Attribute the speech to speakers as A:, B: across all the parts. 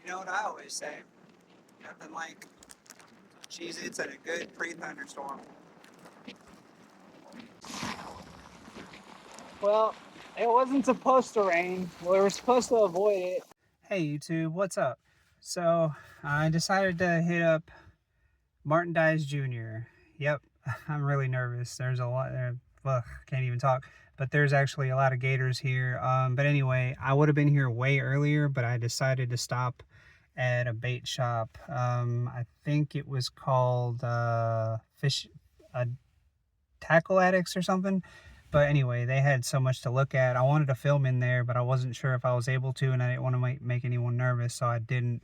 A: You know what I always say? Nothing like Cheez-Its and a good pre-thunderstorm. Well, it wasn't supposed to rain. We were supposed to avoid it. Hey YouTube, what's up? So I decided to hit up Martin Dies Jr. Yep, I'm really nervous. There's a lot there. Ugh, can't even talk. But there's actually a lot of gators here. But anyway, I would have been here way earlier, but I decided to stop at a bait shop. I think it was called Fish Tackle Addicts or something. But anyway, they had so much to look at. I wanted to film in there, but I wasn't sure if I was able to, and I didn't want to make anyone nervous, so I didn't.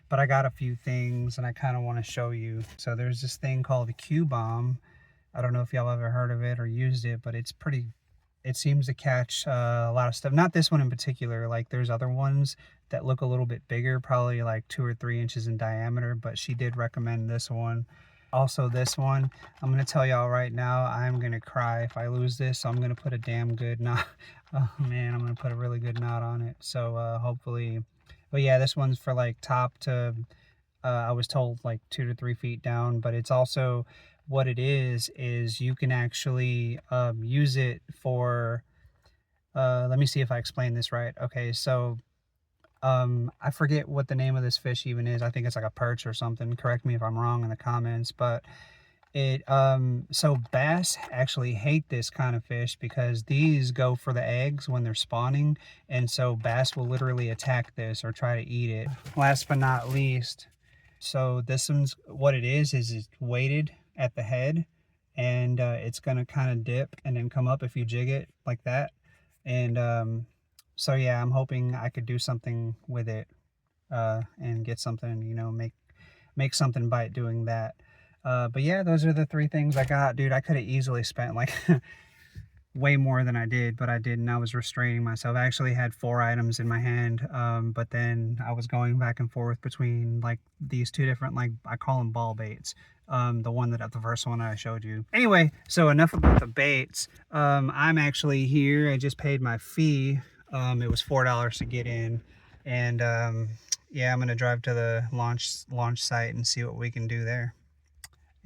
A: But I got a few things, and I kind of want to show you. So there's this thing called a Q-bomb. I don't know if y'all ever heard of it or used it, but it's pretty, it seems to catch a lot of stuff. Not this one in particular. Like there's other ones that look a little bit bigger, probably like 2 or 3 inches in diameter, but she did recommend this one. Also this one, I'm going to tell y'all right now, I'm going to cry if I lose this, so I'm going to put a damn good knot. Oh man, I'm going to put a really good knot on it. So hopefully, but yeah, this one's for like top to, I was told like 2 to 3 feet down, but it's also, what it is you can actually use it for, let me see if I explain this right. Okay, so I forget what the name of this fish even is. I think it's like a perch or something. Correct me if I'm wrong in the comments, but it so bass actually hate this kind of fish because these go for the eggs when they're spawning, and so bass will literally attack this or try to eat it. Last but not least, so this one's, what it is it's weighted at the head, and it's gonna kind of dip and then come up if you jig it like that. And so yeah, I'm hoping I could do something with it and get something, you know, make something bite doing that. But yeah, those are the 3 things I got. Dude, I could have easily spent like way more than I did, but I didn't. I was restraining myself. I actually had 4 items in my hand, but then I was going back and forth between like these 2 different, like I call them ball baits. The one that the first one I showed you. Anyway, so enough about the baits. I'm actually here. I just paid my fee. It was $4 to get in, and yeah, I'm gonna drive to the launch site and see what we can do there.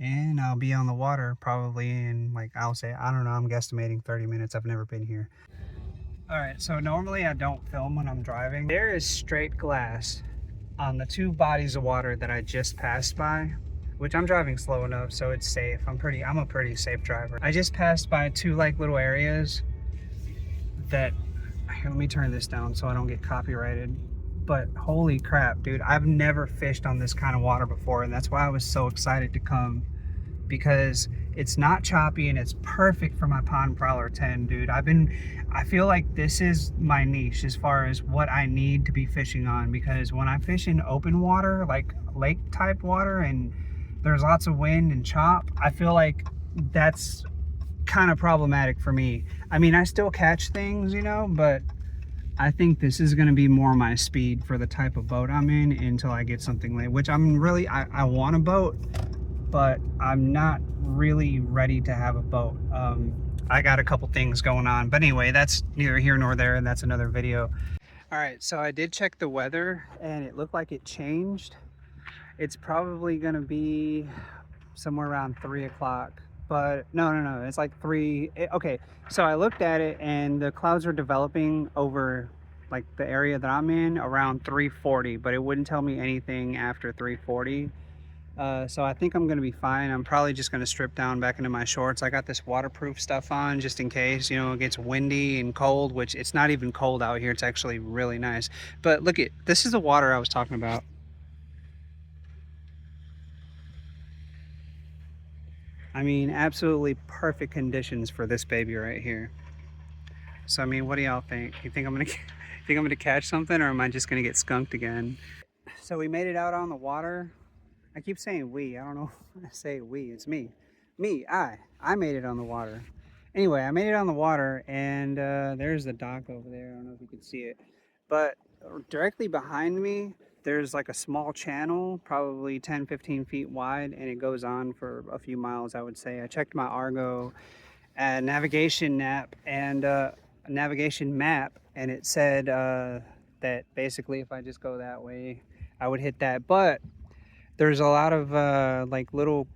A: And I'll be on the water probably in, like, I'll say, I don't know, I'm guesstimating 30 minutes. I've never been here. All right, so normally I don't film when I'm driving. There is straight glass on the 2 bodies of water that I just passed by, which I'm driving slow enough, so it's safe. I'm a pretty safe driver. I just passed by 2 like little areas that, here, let me turn this down so I don't get copyrighted. But holy crap, dude, I've never fished on this kind of water before, and that's why I was so excited to come, because it's not choppy and it's perfect for my pond prowler 10, dude. I feel like this is my niche as far as what I need to be fishing on, because when I fish in open water, like lake type water, and there's lots of wind and chop, I feel like that's kind of problematic for me. I mean, I still catch things, you know, but I think this is going to be more my speed for the type of boat I'm in until I get something late, which I'm really, I want a boat, but I'm not really ready to have a boat. I got a couple things going on, but anyway, that's neither here nor there, and that's another video. All right, so I did check the weather and it looked like it changed. It's probably going to be somewhere around 3 o'clock. But no, it's like 3. Okay, so I looked at it and the clouds are developing over like the area that I'm in around 3:40, but it wouldn't tell me anything after 3:40. So I think I'm gonna be fine. I'm probably just gonna strip down back into my shorts. I got this waterproof stuff on just in case, you know, it gets windy and cold, which it's not even cold out here. It's actually really nice. But look at, this is the water I was talking about. I mean, absolutely perfect conditions for this baby right here. So I mean, what do y'all think? You think I'm gonna catch something, or am I just gonna get skunked again? So we made it out on the water. I keep saying we. I don't know when I say we. It's me. I made it on the water. Anyway, I made it on the water, and there's the dock over there. I don't know if you can see it, but directly behind me, there's like a small channel, probably 10-15 feet wide, and it goes on for a few miles, I would say. I checked my Argo navigation map, and it said that basically if I just go that way, I would hit that. But there's a lot of like little,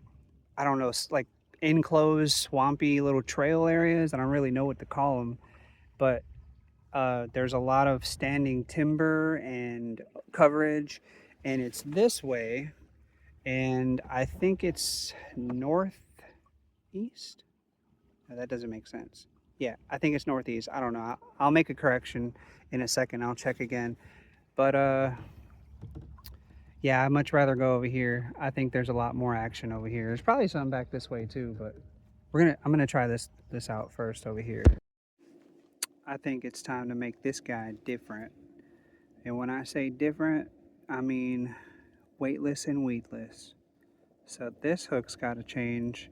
A: I don't know, like enclosed swampy little trail areas. I don't really know what to call them, but there's a lot of standing timber and coverage, and it's this way, and I think it's northeast. No, that doesn't make sense. Yeah, I think it's northeast. I don't know. I'll make a correction in a second. I'll check again. But yeah, I'd much rather go over here. I think there's a lot more action over here. There's probably some back this way too, but I'm gonna try this out first over here. I think it's time to make this guy different. And when I say different, I mean weightless and weedless. So this hook's got to change,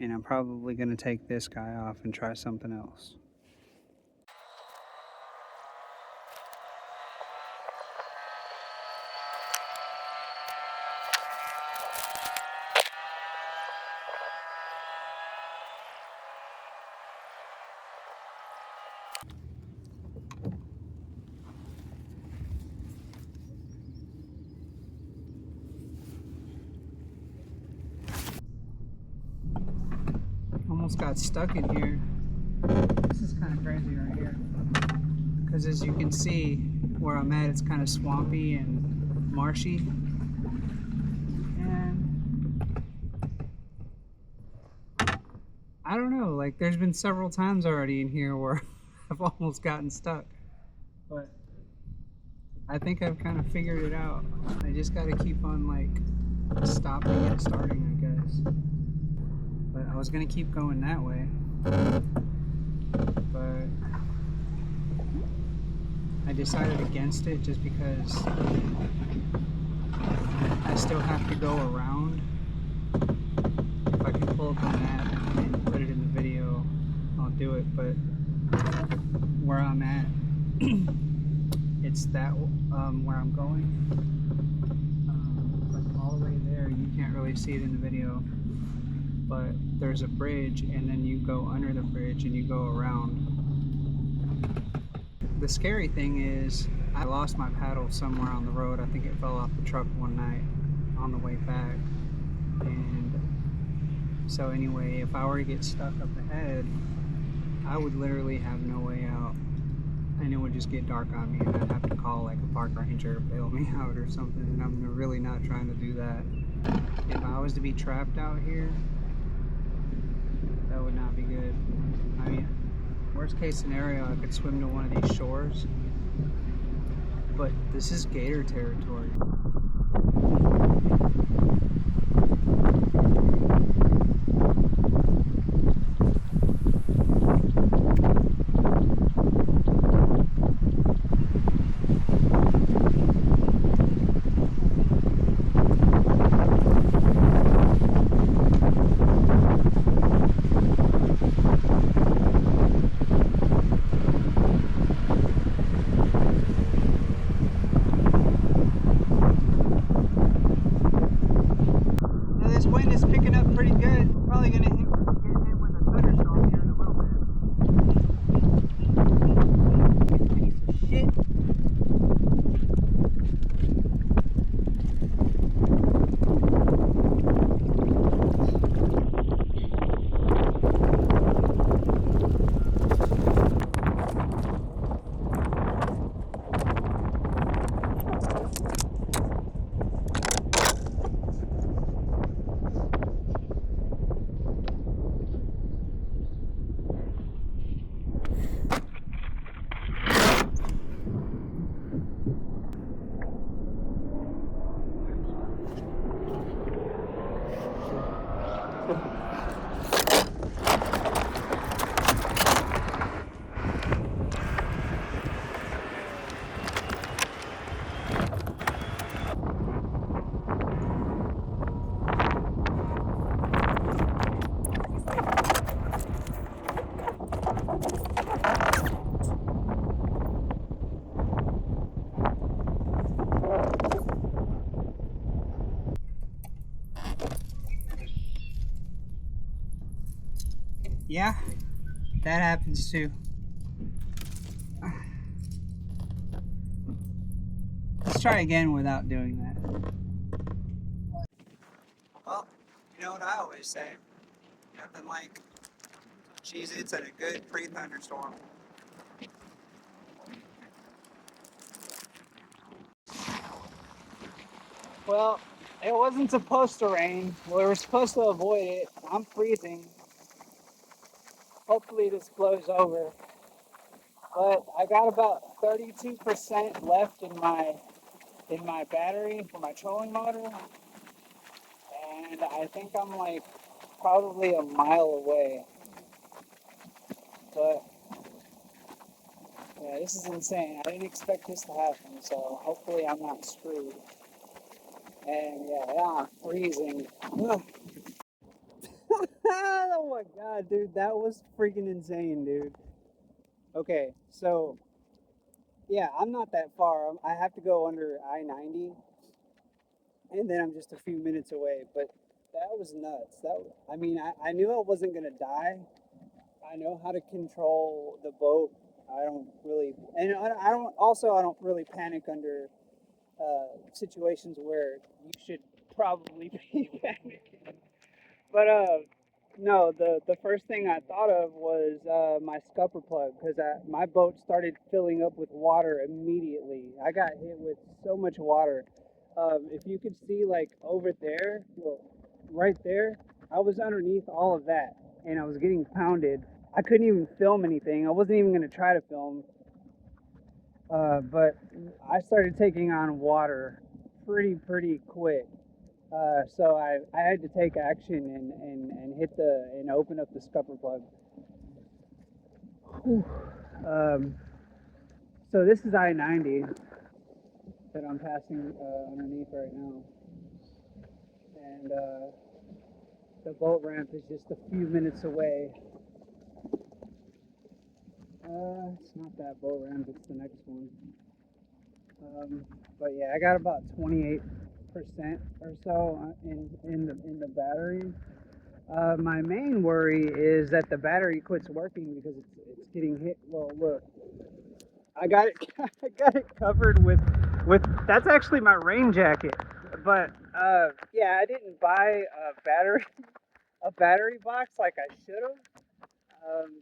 A: and I'm probably going to take this guy off and try something else. Almost got stuck in here. This is kind of crazy right here, because as you can see where I'm at, it's kind of swampy and marshy, and I don't know, like there's been several times already in here where I've almost gotten stuck, but I think I've kind of figured it out. I just got to keep on like stopping and starting, I guess. But I was gonna keep going that way, but I decided against it just because I still have to go around. If I can pull up the map and put it in the video, I'll do it, but where I'm at, it's that where I'm going, like all the way there. You can't really see it in the video, but there's a bridge, and then you go under the bridge and you go around. The scary thing is I lost my paddle somewhere on the road. I think it fell off the truck one night on the way back, and so anyway, if I were to get stuck up ahead, I would literally have no way out, and it would just get dark on me, and I'd have to call like a park ranger to bail me out or something, and I'm really not trying to do that. If I was to be trapped out here, that would not be good. I mean, worst case scenario, I could swim to one of these shores, but this is gator territory. Yeah, that happens too. Let's try again without doing that. Well, you know what I always say. Nothing like Cheez-Its and a good pre-thunderstorm. Well, it wasn't supposed to rain. We were supposed to avoid it. I'm freezing. Hopefully this blows over. But I got about 32% left in my battery for my trolling motor, and I think I'm like probably a mile away. But yeah, this is insane. I didn't expect this to happen, so hopefully I'm not screwed. And yeah, I'm freezing. Oh my god, dude, that was freaking insane, dude. Okay, so yeah, I'm not that far. I have to go under I-90, and then I'm just a few minutes away. But that was nuts. I mean, I knew I wasn't gonna die. I know how to control the boat. I don't really, and I don't really panic under situations where you should probably be panicking. But no, the first thing I thought of was my scupper plug because my boat started filling up with water immediately. I got hit with so much water. If you could see, like over there, well, right there, I was underneath all of that, and I was getting pounded. I couldn't even film anything. I wasn't even going to try to film, but I started taking on water pretty quick. So I had to take action and hit and open up the scupper plug. Whew. Um, so this is I-90 that I'm passing underneath right now, and the boat ramp is just a few minutes away. It's not that boat ramp; it's the next one. But yeah, I got about 28% or so in the battery. My main worry is that the battery quits working because it's getting hit. Well, look, I got it. I got it covered with. That's actually my rain jacket. But yeah, I didn't buy a battery box like I should have.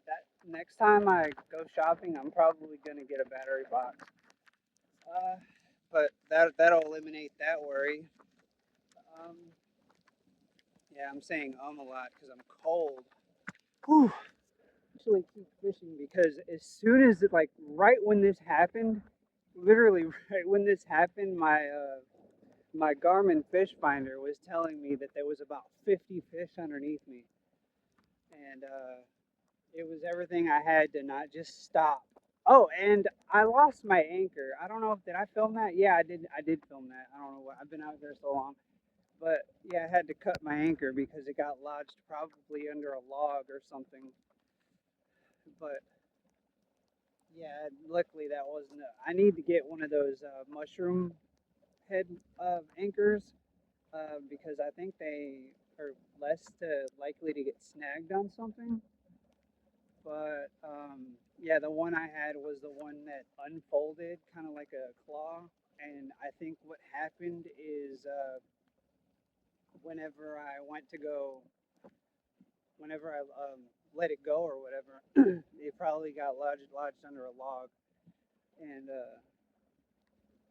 A: That next time I go shopping, I'm probably gonna get a battery box. But that'll eliminate that worry. Um, yeah, I'm saying a lot because I'm cold. Whew. Actually keep fishing because as soon as like right when this happened, literally right when this happened, my Garmin fish finder was telling me that there was about 50 fish underneath me, and it was everything I had to not just stop. Oh, and I lost my anchor. I don't know if did I film that? Yeah, I did. I did film that. I don't know what. I've been out there so long, but yeah, I had to cut my anchor because it got lodged probably under a log or something. But yeah, luckily that wasn't. I need to get one of those mushroom head anchors because I think they are less likely to get snagged on something. But yeah, the one I had was the one that unfolded, kind of like a claw. And I think what happened is whenever I went to go, whenever I let it go or whatever, it probably got lodged under a log. And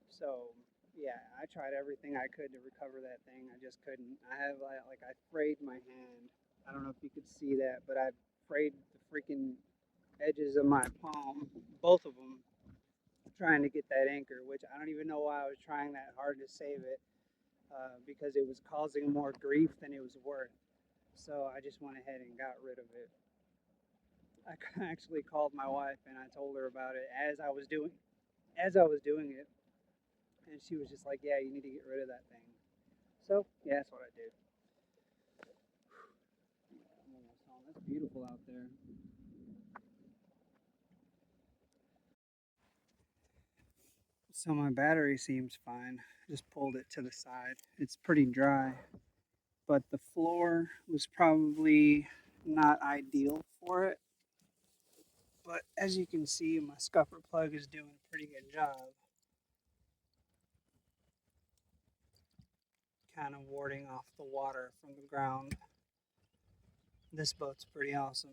A: so yeah, I tried everything I could to recover that thing. I just couldn't. I have like I frayed my hand. I don't know if you could see that, but I frayed the freaking edges of my palm, both of them, trying to get that anchor. Which I don't even know why I was trying that hard to save it, because it was causing more grief than it was worth. So I just went ahead and got rid of it. I actually called my wife and I told her about it as I was doing it, and she was just like, "Yeah, you need to get rid of that thing." So yeah, that's what I did. I'm almost home. That's beautiful out there. So my battery seems fine. Just pulled it to the side. It's pretty dry, but the floor was probably not ideal for it. But as you can see, my scupper plug is doing a pretty good job. kind of warding off the water from the ground. This boat's pretty awesome.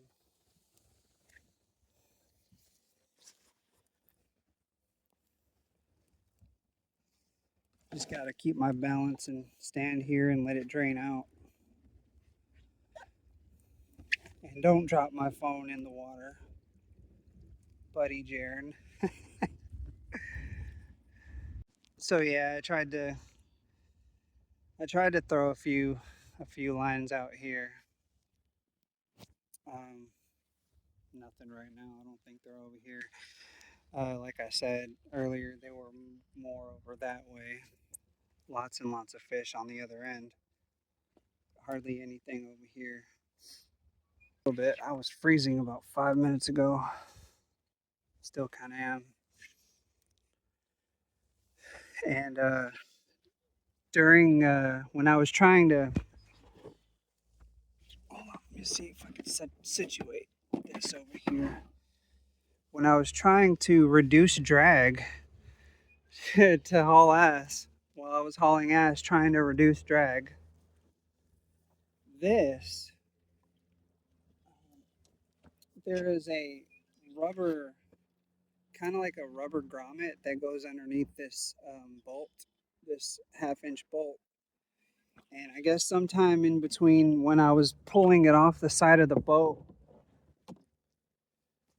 A: Just gotta keep my balance and stand here and let it drain out. And don't drop my phone in the water, buddy Jaron. So yeah, I tried to throw a few lines out here. Nothing right now. I don't think they're over here. Like I said earlier, they were more over that way. Lots and lots of fish on the other end. Hardly anything over here. A little bit. I was freezing about 5 minutes ago. Still kind of am. And during when I was trying to, hold on, let me see if I can situate this over here. When I was trying to reduce drag to haul ass, while I was hauling ass trying to reduce drag, there is a rubber, kind of like a rubber grommet that goes underneath this bolt, this 1/2-inch bolt. And I guess sometime in between when I was pulling it off the side of the boat,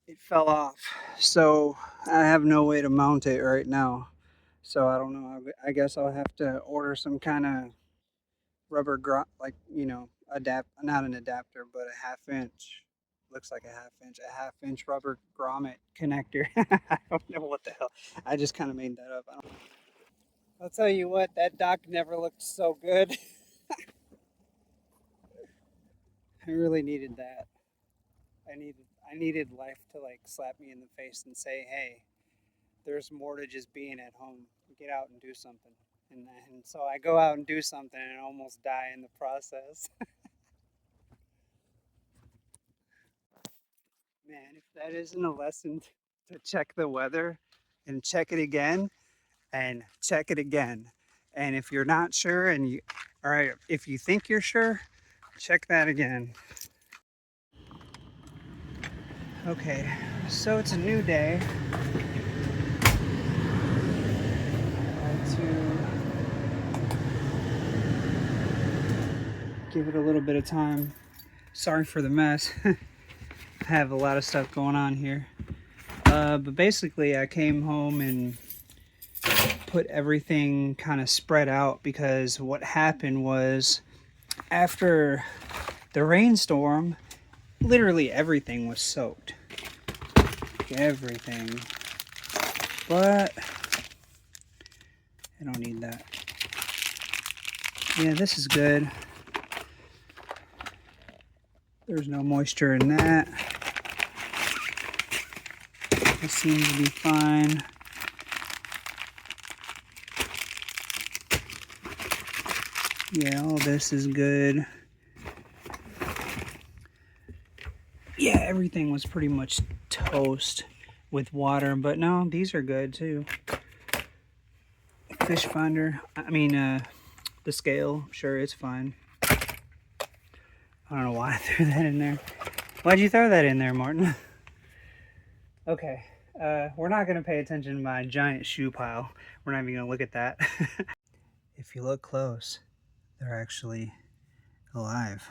A: it fell off. So I have no way to mount it right now. So I don't know. I guess I'll have to order some kind of rubber like, you know, not an adapter, but a 1/2-inch. Looks like a 1/2-inch rubber grommet connector. I don't know what the hell. I just kind of made that up. I'll tell you what, that dock never looked so good. I really needed that. I needed life to like slap me in the face and say, hey, there's more to just being at home. Get out and do something. And so I go out and do something and almost die in the process. Man, if that isn't a lesson to check the weather and check it again and check it again. And if you're not sure if you think you're sure, check that again. Okay, so it's a new day. To give it a little bit of time. Sorry for the mess. I have a lot of stuff going on here. But basically I came home and put everything kind of spread out, because what happened was after the rainstorm, literally everything was soaked. Everything. But I don't need that. Yeah, this is good. There's no moisture in that. This seems to be fine. Yeah, all this is good. Yeah, everything was pretty much toast with water, but no, these are good too. Fish finder, the scale, sure, it's fine. I don't know why I threw that in there. Why'd you throw that in there, Martin? Okay, we're not going to pay attention to my giant shoe pile. We're not even going to look at that. If you look close, they're actually alive.